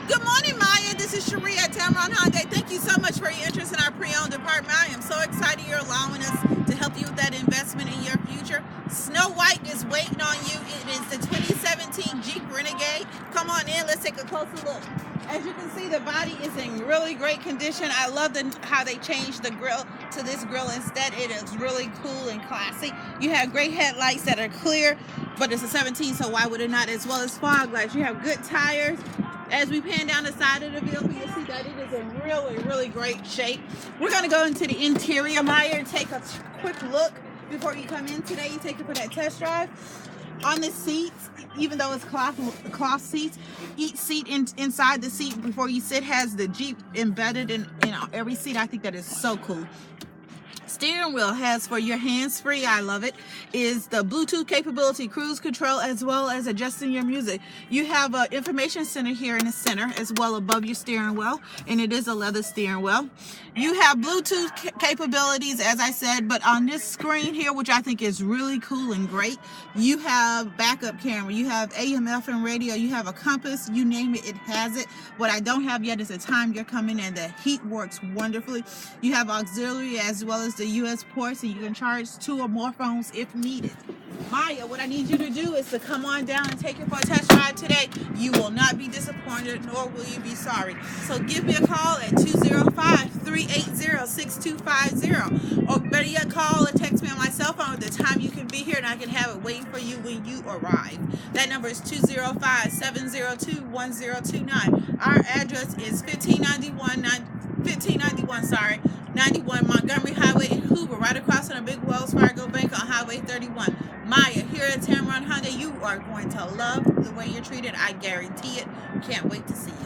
Good morning, Maya. This is Cherie at Tameron Hyundai. Thank you so much for your interest in our pre-owned department. I am so excited you're allowing us to help you with that investment in your future. Snow White is waiting on you. It is the 2017 Jeep Renegade. Come on in. Let's take a closer look. As you can see, the body is in really great condition. I love how they changed the grill to this grill instead. It is really cool and classy. You have great headlights that are clear, but it's a 17, so why would it not? As well as fog lights. You have good tires. As we pan down the side of the vehicle, you'll see that it is in really great shape. We're going to go into the interior, Maya, and take a quick look before you come in today. You take it for that test drive. On the seats, even though it's cloth seats, each seat inside the seat before you sit has the Jeep embedded in every seat. I think that is so cool. Steering wheel has for your hands-free, I love it, is the Bluetooth capability, cruise control, as well as adjusting your music. You have an information center here in the center as well above your steering wheel, and it is a leather steering wheel. You have Bluetooth capabilities, as I said, but on this screen here, which I think is really cool and great, you have backup camera, you have AM, FM radio, you have a compass, you name it, it has it. What I don't have yet is the time you're coming, and the heat works wonderfully. You have auxiliary as well as the US ports, and you can charge 2 or more phones if needed. Maya, what I need you to do is to come on down and take it for a test drive today. You will not be disappointed, nor will you be sorry. So give me a call at 205-380-6250, or better yet, call or text me on my cell phone at the time you can be here, and I can have it waiting for you when you arrive. That number is 205-702-1029. Our address is 1591 Montgomery Highway in Hoover, right across from the big Wells Fargo Bank on Highway 31. Maya, here at Tameron Hyundai, you are going to love the way you're treated. I guarantee it. Can't wait to see you.